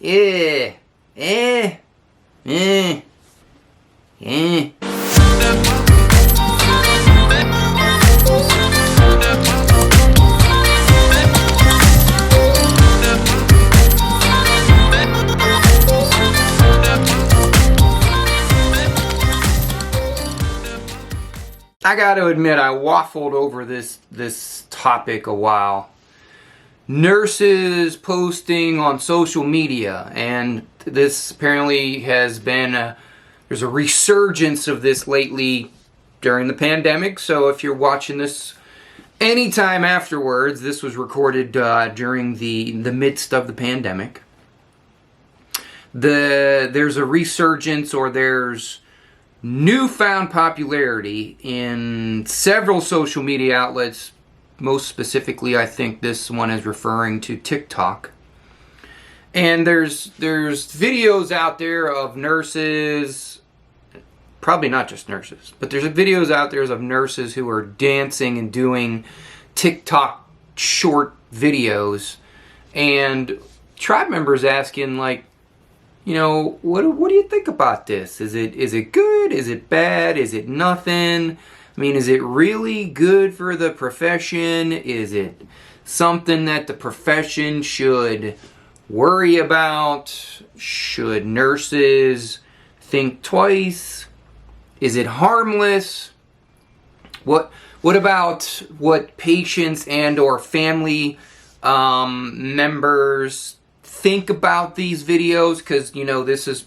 Eh. Eh. Eh. Eh. I gotta admit, I waffled over this topic a while. Nurses posting on social media, and this apparently has been there's a resurgence of this lately during the pandemic. So if you're watching this anytime afterwards, this was recorded during the midst of the pandemic. There's a resurgence, or there's newfound popularity in several social media outlets. Most specifically, I think this one is referring to TikTok. And there's videos out there of nurses, probably not just nurses, but there's videos out there of nurses who are dancing and doing TikTok short videos, and tribe members asking, like, you know, what do you think about this? Is it good? Is it bad? Is it nothing? I mean, is it really good for the profession? Is it something that the profession should worry about? Should nurses think twice? Is it harmless? What about what patients and or family members think about these videos? Because, you know, this is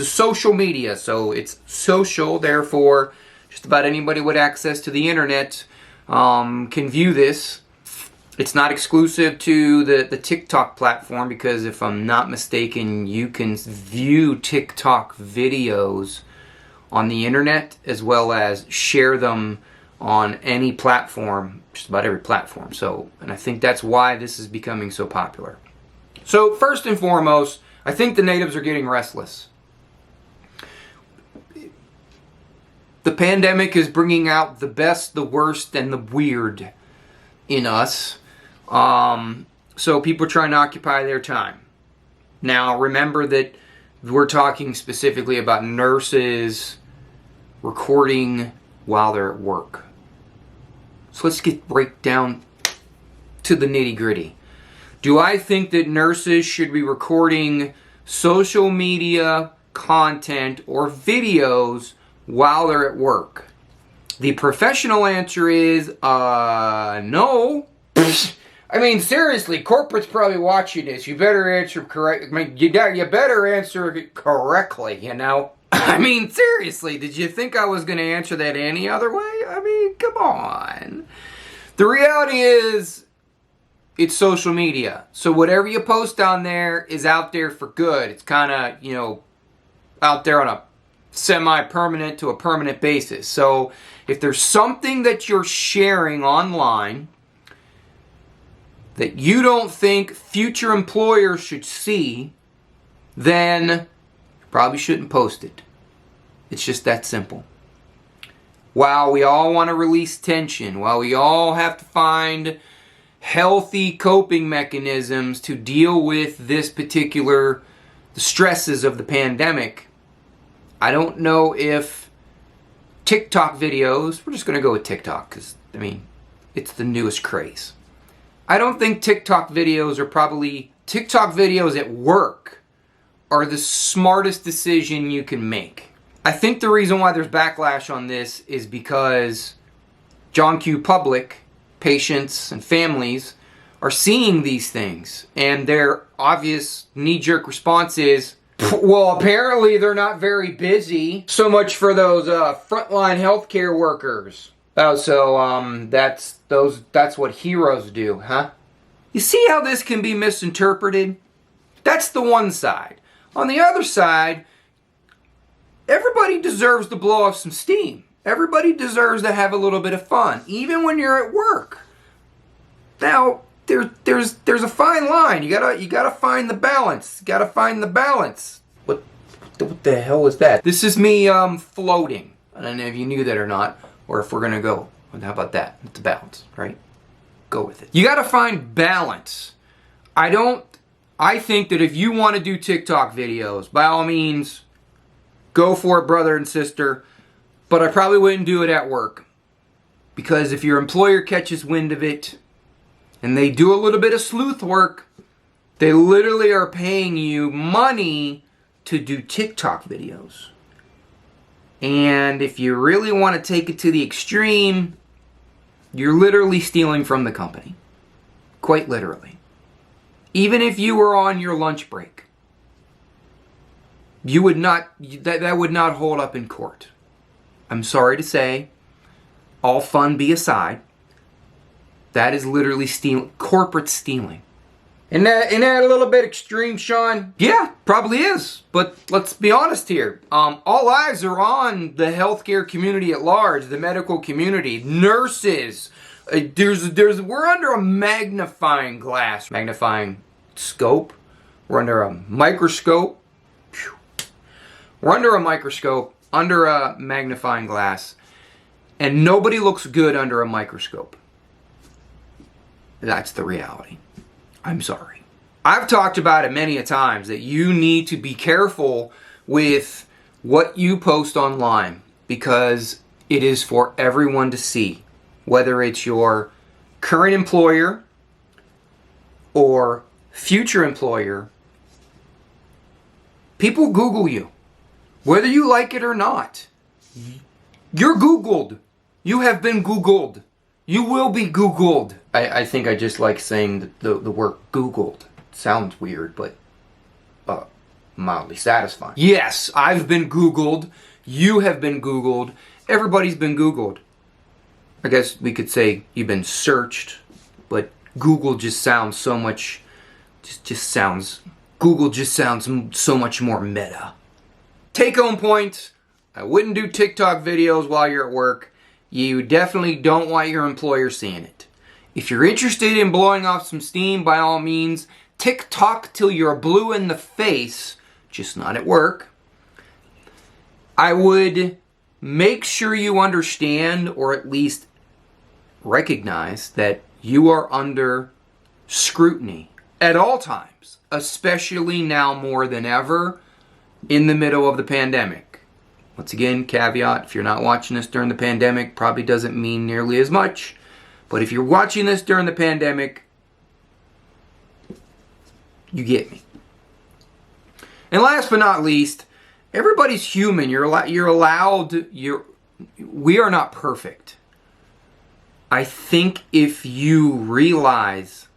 social media, so it's social. Therefore, just about anybody with access to the internet can view this. It's not exclusive to the TikTok platform, because if I'm not mistaken, you can view TikTok videos on the internet as well as share them on any platform, just about every platform. So, and I think that's why this is becoming so popular. So first and foremost, I think the natives are getting restless. The pandemic is bringing out the best, the worst, and the weird in us. So people are trying to occupy their time. Now, remember that we're talking specifically about nurses recording while they're at work. So let's get right down to the nitty-gritty. Do I think that nurses should be recording social media content or videos while they're at work? The professional answer is, no. I mean, seriously, corporate's probably watching this. You better answer correct. I mean, you better answer it correctly, you know? I mean, seriously, did you think I was going to answer that any other way? I mean, come on. The reality is, it's social media. So whatever you post on there is out there for good. It's kind of, you know, out there on a semi-permanent to a permanent basis. So if there's something that you're sharing online that you don't think future employers should see, then you probably shouldn't post it. It's just that simple. While we all want to release tension, while we all have to find healthy coping mechanisms to deal with the stresses of the pandemic, I don't know if TikTok videos, we're just going to go with TikTok because, I mean, it's the newest craze. I don't think TikTok videos at work are the smartest decision you can make. I think the reason why there's backlash on this is because John Q. Public, patients and families are seeing these things, and their obvious knee-jerk response is, well, apparently they're not very busy. So much for those frontline healthcare workers. Oh, so that's what heroes do, huh? You see how this can be misinterpreted? That's the one side. On the other side, everybody deserves to blow off some steam. Everybody deserves to have a little bit of fun, even when you're at work. Now, there's a fine line. You gotta find the balance. You gotta find the balance. What the hell was that? This is me floating. I don't know if you knew that or not, or if we're gonna go. How about that? It's a balance, right? Go with it. You gotta find balance. I don't I think that if you want to do TikTok videos, by all means, go for it, brother and sister. But I probably wouldn't do it at work. Because if your employer catches wind of it, and they do a little bit of sleuth work, they literally are paying you money to do TikTok videos. And if you really want to take it to the extreme, you're literally stealing from the company. Quite literally. Even if you were on your lunch break, you would not, that would not hold up in court. I'm sorry to say, all fun be aside, that is literally corporate stealing. Isn't that a little bit extreme, Sean? Yeah, probably is. But let's be honest here. All eyes are on the healthcare community at large, the medical community, nurses. We're under a magnifying glass, magnifying scope. We're under a microscope. We're under a microscope, under a magnifying glass, and nobody looks good under a microscope. That's the reality. I'm sorry. I've talked about it many a times that you need to be careful with what you post online because it is for everyone to see. Whether it's your current employer or future employer, people Google you. Whether you like it or not, you're Googled. You have been Googled. You will be Googled. I think I just like saying the word Googled. It sounds weird, but mildly satisfying. Yes, I've been Googled. You have been Googled. Everybody's been Googled. I guess we could say you've been searched, but Google just sounds so much, Google just sounds so much more meta. Take home point, I wouldn't do TikTok videos while you're at work. You definitely don't want your employer seeing it. If you're interested in blowing off some steam, by all means, TikTok till you're blue in the face, just not at work. I would make sure you understand, or at least recognize, that you are under scrutiny at all times, especially now more than ever in the middle of the pandemic. Once again, caveat, if you're not watching this during the pandemic, probably doesn't mean nearly as much. But if you're watching this during the pandemic, you get me. And last but not least, everybody's human. We are not perfect. I think if you realize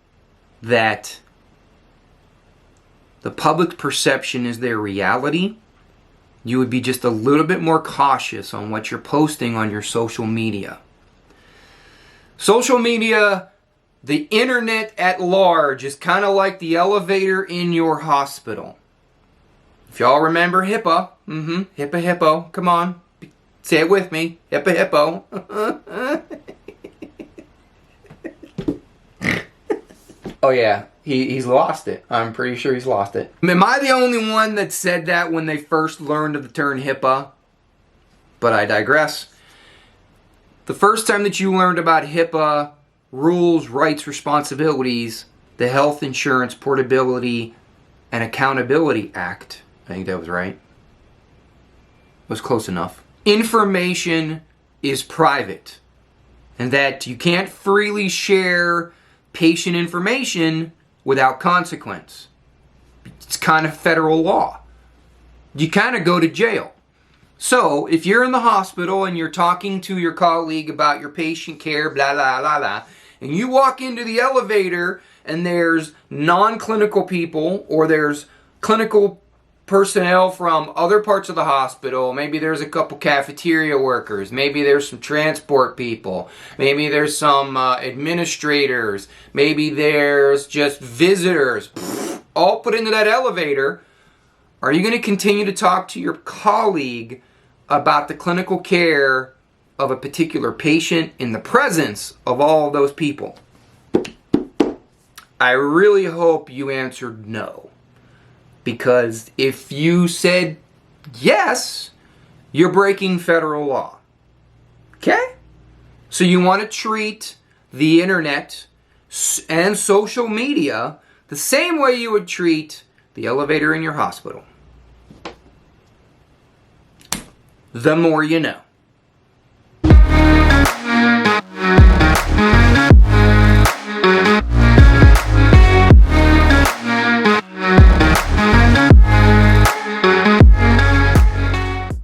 that the public perception is their reality, you would be just a little bit more cautious on what you're posting on your social media. Social media, the internet at large, is kind of like the elevator in your hospital. If y'all remember HIPAA, HIPAA hippo, come on, say it with me, HIPAA hippo. Oh yeah, he's lost it. I'm pretty sure he's lost it. Am I the only one that said that when they first learned of the term HIPAA? But I digress. The first time that you learned about HIPAA, rules, rights, responsibilities, the Health Insurance Portability and Accountability Act, I think that was right. Was close enough. Information is private, and that you can't freely share patient information without consequence. It's kind of federal law. You kind of go to jail. So, if you're in the hospital and you're talking to your colleague about your patient care, blah, blah, blah, blah, and you walk into the elevator and there's non-clinical people or there's clinical personnel from other parts of the hospital, maybe there's a couple cafeteria workers, maybe there's some transport people, maybe there's some administrators, maybe there's just visitors, all put into that elevator, are you going to continue to talk to your colleague about the clinical care of a particular patient in the presence of all of those people? I really hope you answered no. Because if you said yes, you're breaking federal law. Okay? So you want to treat the internet and social media the same way you would treat the elevator in your hospital. The more you know.